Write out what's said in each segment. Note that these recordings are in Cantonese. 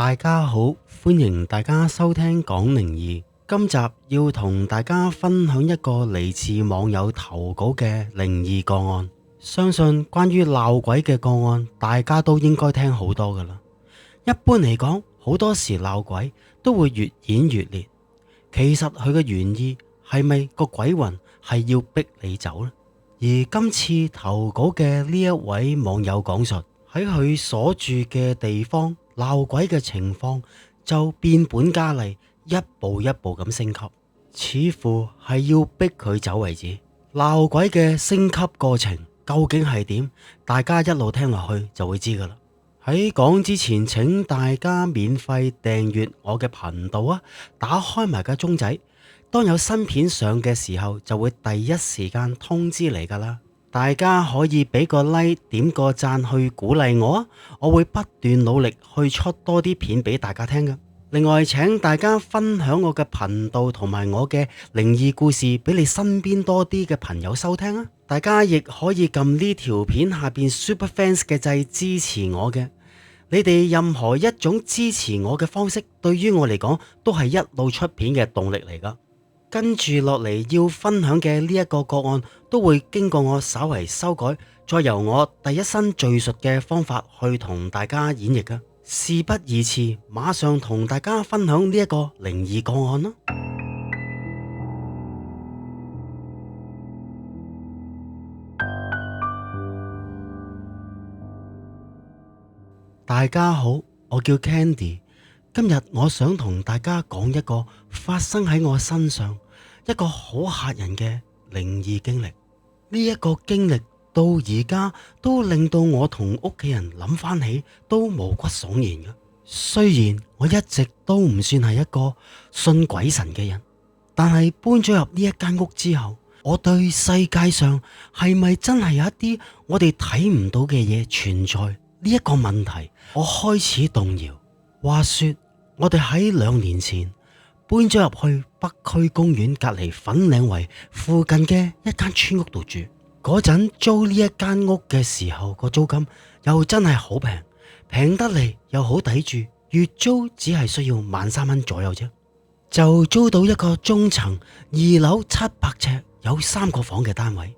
大家好，歡迎大家收聽講靈異。今集要同大家分享一個嚟自網友投稿嘅靈異個案。相信關於鬧鬼嘅個案，大家都應該聽好多噶啦。一般嚟講，好多時鬧鬼都會越演越烈。其實佢嘅原意係咪個鬼魂係要逼你走呢？而今次投稿嘅呢一位網友講述，喺佢所住嘅地方鬧鬼嘅情況就變本加厲，一步一步咁升級，似乎係要逼佢走為止。鬧鬼嘅升級過程究竟係點？大家一路聽落去就會知噶啦。喺講之前，請大家免費訂閱我嘅頻道啊，打開埋個鐘仔，當有新片上嘅時候就會第一時間通知你噶啦。大家可以俾個 like 點個讚去鼓勵我啊，我會不斷努力去出多啲片俾大家聽噶。另外，請大家分享我嘅頻道同埋我嘅靈異故事俾你身邊多啲嘅朋友收聽啊。大家亦可以撳呢條片下邊 Super Fans 嘅掣支持我嘅。你哋任何一種支持我嘅方式，對於我嚟講都係一路出片嘅動力嚟噶。跟住落嚟要分享嘅呢一個個案，都會經過我稍為修改，再由我第一身敘述嘅方法去同大家演繹噶。事不宜遲，馬上同大家分享呢一個靈異個案啦。大家好，我叫 Candy。今日我想同大家講一個發生喺我身上一個好嚇人嘅靈異經歷。呢一個經歷到而家都令到我同屋企人諗翻起都毛骨悚然嘅。雖然我一直都唔算係一個信鬼神嘅人，但係搬咗入呢一間屋之後，我對世界上係咪真係有一啲我哋睇唔到嘅嘢存在呢一個問題，我開始動搖。話說我哋喺2年前搬咗入去北區公園隔籬粉嶺圍附近嘅一間村屋度住。嗰陣租呢一間屋嘅時候，個租金又真係好平，平得嚟又好抵住，月租只係需要13,000蚊左右啫，就租到一個中層2樓700尺有3個房嘅單位，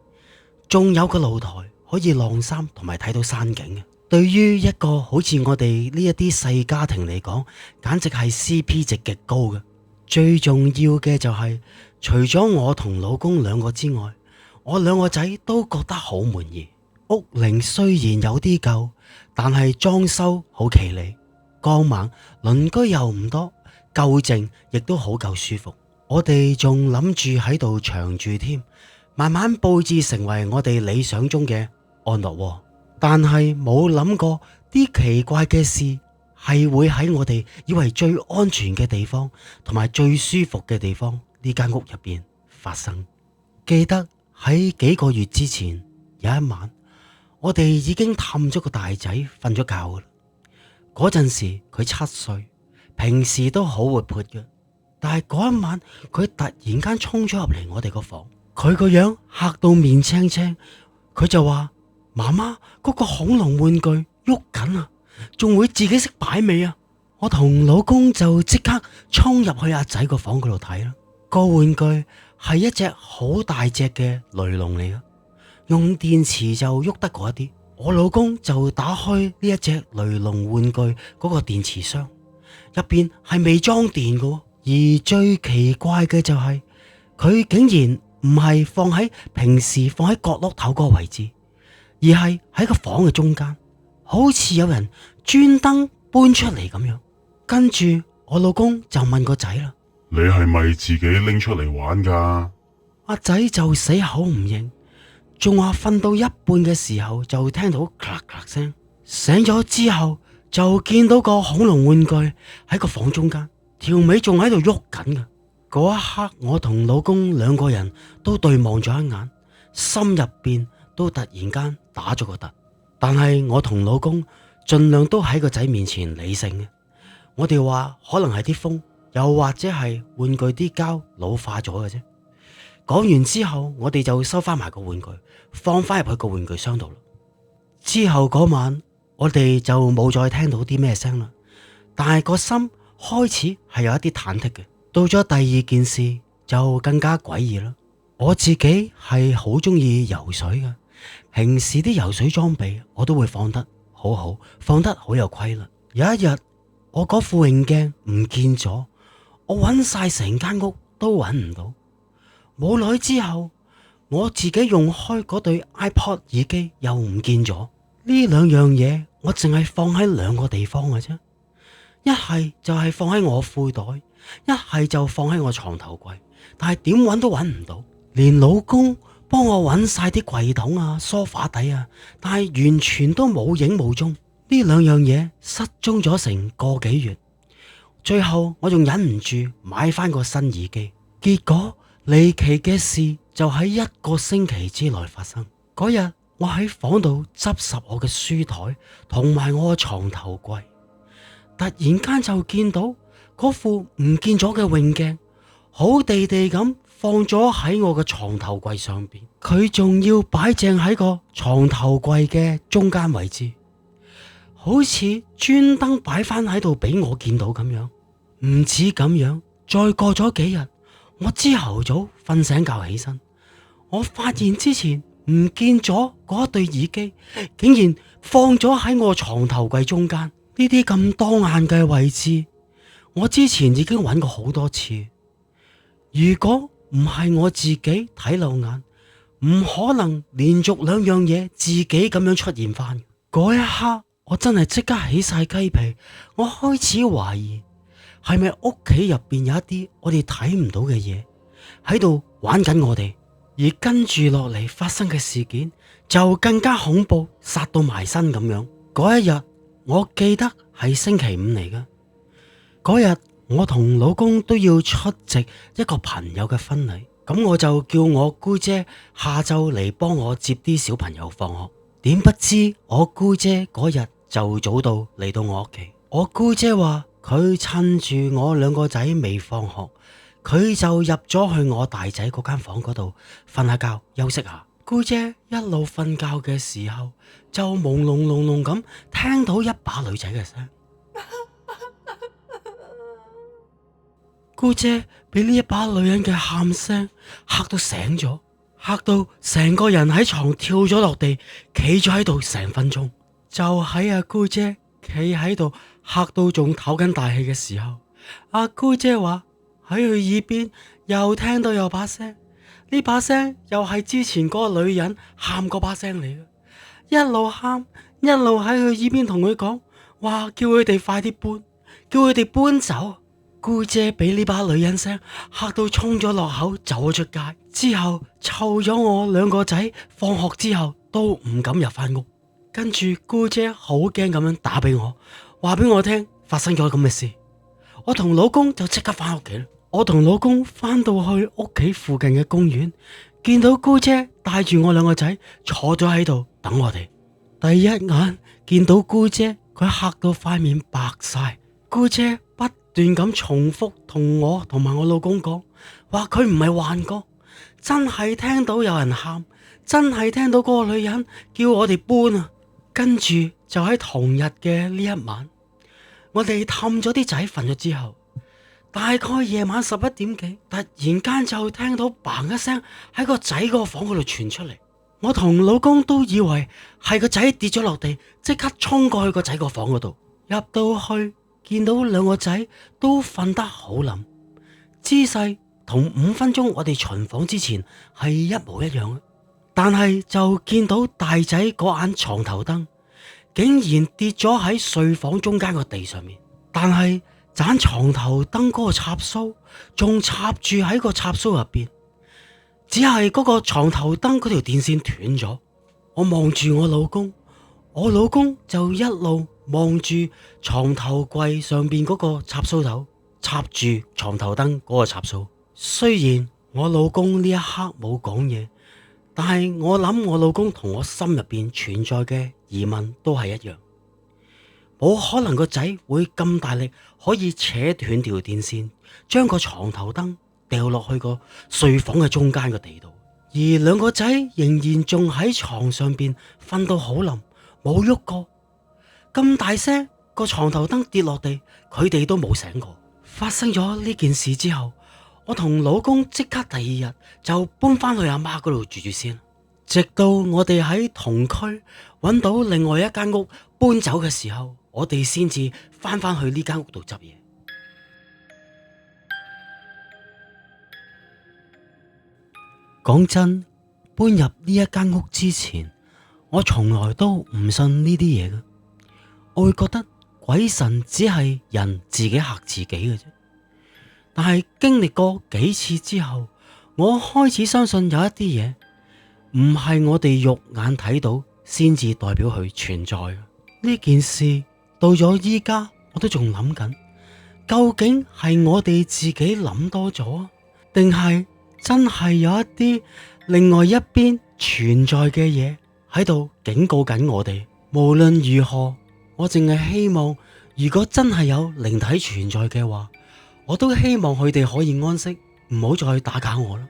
仲有個露台可以晾衫同埋睇到山景嘅。對於一個好似我哋呢一啲細家庭嚟講，簡直係 CP 值極高嘅。最重要嘅就係，除咗我同老公2個之外，我2個仔都覺得好滿意。屋齡雖然有啲舊，但係裝修好企理，光猛，鄰居又唔多，夠靜，亦都好夠舒服。我哋仲諗住喺度長住添，慢慢佈置成為我哋理想中嘅安樂窩。但係冇諗過啲奇怪嘅事係會喺我哋以為最安全嘅地方同埋最舒服嘅地方呢間屋入邊發生。記得喺幾個月之前有一晚，我哋已經氹咗個大仔瞓咗覺噶啦。嗰陣時佢7歲，平時都好活潑嘅，但係嗰一晚佢突然間衝咗入嚟我哋個房，佢個樣嚇到面青青，佢就話：媽媽，嗰個恐龍玩具喐緊啊，仲會自己識擺尾啊！我同老公就即刻衝入去阿仔個房嗰度睇啦。個玩具係一隻好大隻嘅雷龍嚟嘅，用電池就喐得嗰一啲。我老公就打開呢一隻雷龍玩具嗰個電池箱，入邊係未裝電嘅。而最奇怪嘅就係，佢竟然唔係放喺平時放喺角落頭嗰個位置，而係喺個房嘅中間，好似有人專登搬出嚟咁樣。跟住我老公就問個仔啦：你係咪自己拎出嚟玩㗎？阿仔就死口唔認，仲話瞓到一半嘅時候就聽到咔咔聲，醒咗之後就見到個恐龍玩具喺個房中間，條尾仲喺度喐緊㗎。嗰一刻我同老公2個人都對望咗一眼，心入邊都突然間打咗個突。但係我同老公盡量都喺個仔面前理性嘅，我哋話可能係啲風，又或者係玩具啲膠老化咗嘅啫。講完之後，我哋就收翻埋個玩具，放翻入去個玩具箱度啦。之後嗰晚，我哋就冇再聽到啲咩聲啦，但係個心開始係有一啲忐忑嘅。到咗第二件事就更加詭異啦。我自己係好中意游水嘅，平時啲游水裝備我都會放得好好，放得好有規律。有一日我嗰副泳鏡唔見咗，我揾晒成間屋都揾唔到。冇耐之後，我自己用開嗰對 iPod 耳機又唔見咗。呢兩樣嘢我淨係放喺兩個地方嘅啫，一係就係放喺我褲袋，一係就放喺我床頭櫃，但係點揾都揾唔到。連老公幫我揾晒啲櫃桶啊、梳化底啊，但係完全都冇影冇蹤。呢兩樣嘢失蹤咗成個幾月，最後我仲忍唔住買翻個新耳機。結果離奇嘅事就喺一個星期之內發生。嗰日我喺房度執拾我嘅書台同埋我嘅床頭櫃，突然間就見到嗰副唔見咗嘅泳鏡好地地咁放咗喺我嘅床頭櫃上邊，佢仲要擺正喺個床頭櫃嘅中間位置，好似專登擺翻喺度俾我見到咁樣。唔止咁樣，再過咗幾日，我朝頭早瞓醒覺起身，我發現之前唔見咗嗰對耳機，竟然放咗喺我床頭櫃中間。呢啲咁當眼嘅位置，我之前已經揾過好多次。如果唔係我自己睇漏眼，唔可能連續兩樣嘢自己咁樣出現翻。嗰一刻我真係即刻起晒雞皮，我開始懷疑係咪屋企入邊有一啲我哋睇唔到嘅嘢喺度玩緊我哋。而跟住落嚟發生嘅事件就更加恐怖，殺到埋身咁樣。嗰一日我記得係星期五嚟㗎，嗰日我同老公都要出席一個朋友嘅婚禮，咁我就叫我姑姐下晝嚟幫我接啲小朋友放學。點不知我姑姐嗰日就早到嚟到我屋企。我姑姐話佢趁住我兩個仔未放學，佢就入咗去我大仔嗰間房嗰度瞓下覺休息下。姑姐一路瞓覺嘅時候，就朦朧朧朧咁聽到一把女仔嘅聲。姑姐俾呢一把女人嘅喊聲嚇到醒咗，嚇到成個人喺床跳咗落地，企咗喺度成分鐘。就喺阿姑姐企喺度嚇到仲唞緊大氣嘅時候，阿姑姐話喺佢耳邊又聽到有把聲，呢把聲又係之前嗰個女人喊嗰把聲嚟嘅，一路喊一路喺佢耳邊同佢講，話叫佢哋快啲搬，叫佢哋搬走。姑姐俾呢把女人聲嚇到衝咗落口走咗出街，之後湊咗我兩個仔放學之後都唔敢入翻屋。跟住姑姐好驚咁樣打俾我，話俾我聽發生咗咁嘅事。我同老公就即刻翻屋企啦。我同老公翻到去屋企附近嘅公園，見到姑姐帶住我兩個仔坐咗喺度等我哋。第一眼見到姑姐，佢嚇到塊面白晒。姑姐不斷咁重複同我同埋我老公講，話佢唔係幻覺，真係聽到有人喊，真係聽到嗰個女人叫我哋搬啊。跟住就喺同日嘅呢一晚，我哋氹咗啲仔瞓咗之後，大概夜晚11點幾，突然間就聽到嘭一聲喺個仔個房嗰度傳出嚟。我同老公都以為係個仔跌咗落地，即刻衝過去個仔個房嗰度。入到去見到兩個仔都瞓得好冧，姿勢同5分鐘我哋巡房之前係一模一樣。但係就見到大仔嗰盞床頭燈竟然跌咗喺睡房中間個地上面，但係盞床頭燈嗰個插蘇仲插住喺個插蘇入邊，只係嗰個床頭燈嗰條電線斷咗。我望住我老公，我老公就一路望住床頭櫃上邊嗰個插蘇頭，插住床頭燈嗰個插蘇。雖然我老公呢一刻冇講嘢，但係我諗我老公同我心入邊存在嘅疑問都係一樣，冇可能個仔會咁大力可以扯斷條電線，將個床頭燈掉落去個睡房嘅中間個地度，而兩個仔仍然仲喺床上邊瞓到好冧，冇喐過。咁大聲個床頭燈跌落地，佢哋都冇醒過。發生咗呢件事之後，我同老公即刻第二日就搬翻去阿媽嗰度住住先，直到我哋喺同區揾到另外一間屋搬走嘅時候，我哋先至翻去呢間屋度執嘢。講真，搬入呢一間屋之前，我從來都唔信呢啲嘢嘅，我會覺得鬼神只係人自己嚇自己嘅啫。但係經歷過幾次之後，我開始相信有一啲嘢唔係我哋肉眼睇到先至代表佢存在嘅。呢件事到咗依家，我都仲諗緊，究竟係我哋自己諗多咗，定係真係有一啲另外一邊存在嘅嘢喺度警告緊我哋。無論如何，我淨係希望，如果真係有靈體存在嘅話，我都希望佢哋可以安息，唔好再打攪我啦。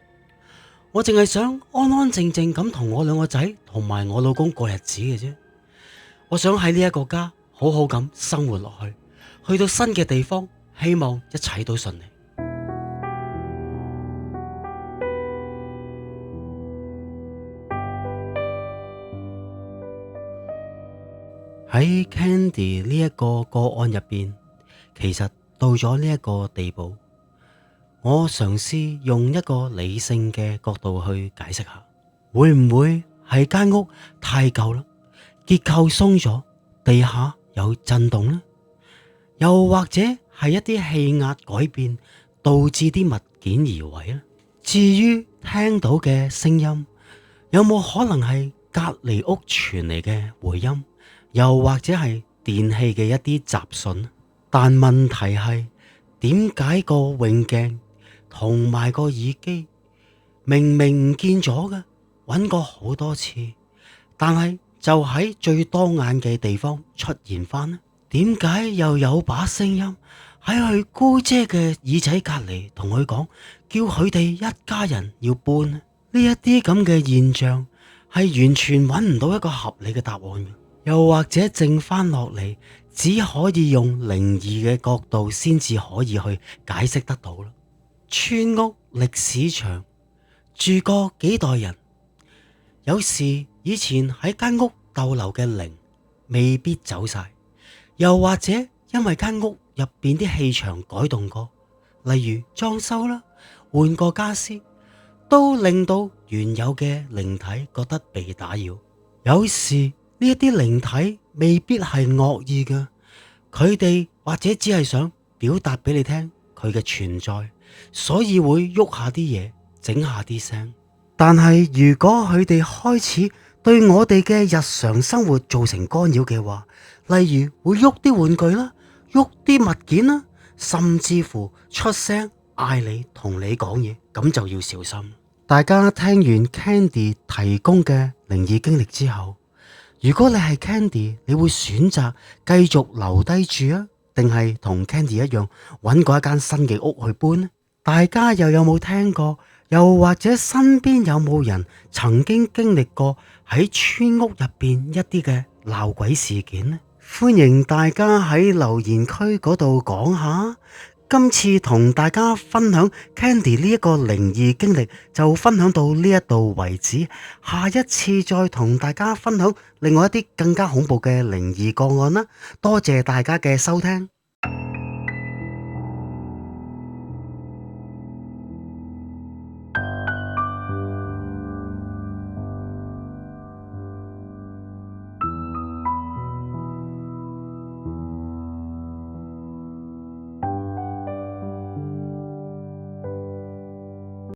我淨係想安安靜靜咁同我兩個仔同埋我老公過日子嘅啫。我想喺呢一個家好好咁生活落去，去到新嘅地方，希望一切都順利。喺 Candy 呢一個個案入邊，其實到咗呢一個地步，我嘗試用一個理性嘅角度去解釋下，會唔會係間屋太舊啦，結構鬆咗，地下有震動呢？又或者係一啲氣壓改變導致啲物件移位呢？至於聽到嘅聲音，有冇可能係隔離屋傳嚟嘅回音？又或者係電器嘅一啲雜訊？但問題係，點解個泳鏡同埋個耳機明明唔見咗嘅，揾過好多次，但係就喺最當眼嘅地方出現翻呢？點解又有把聲音喺佢姑姐嘅耳仔隔籬同佢講，叫佢哋一家人要搬呢？呢一啲咁嘅現象係完全揾唔到一個合理嘅答案嘅。又或者剩翻落嚟，只可以用靈異嘅角度先至可以去解釋得到啦。村屋歷史長，住過幾代人，有時以前喺間屋逗留嘅靈未必走晒，又或者因為間屋入邊啲氣場改動過，例如裝修啦、換過家私，都令到原有嘅靈體覺得被打擾。有時呢一啲靈體未必係惡意嘅，佢哋或者只係想表達俾你聽佢嘅存在，所以會喐下啲嘢，整下啲聲。但係如果佢哋開始對我哋嘅日常生活造成干擾嘅話，例如會喐啲玩具啦，喐啲物件啦，甚至乎出聲嗌你同你講嘢，咁就要小心。大家聽完 Candy 提供嘅靈異經歷之後，如果你係 Candy，你會選擇繼續留低住啊，定係同 Candy 一樣揾過一間新嘅屋去搬呢？大家又有冇聽過？又或者身邊有冇人曾經經歷過喺村屋入邊一啲嘅鬧鬼事件呢？歡迎大家喺留言區嗰度講下。今次同大家分享 Candy 呢一個靈異經歷就分享到呢一度為止，下一次再同大家分享另外一啲更加恐怖嘅靈異個案啦。多謝大家嘅收聽。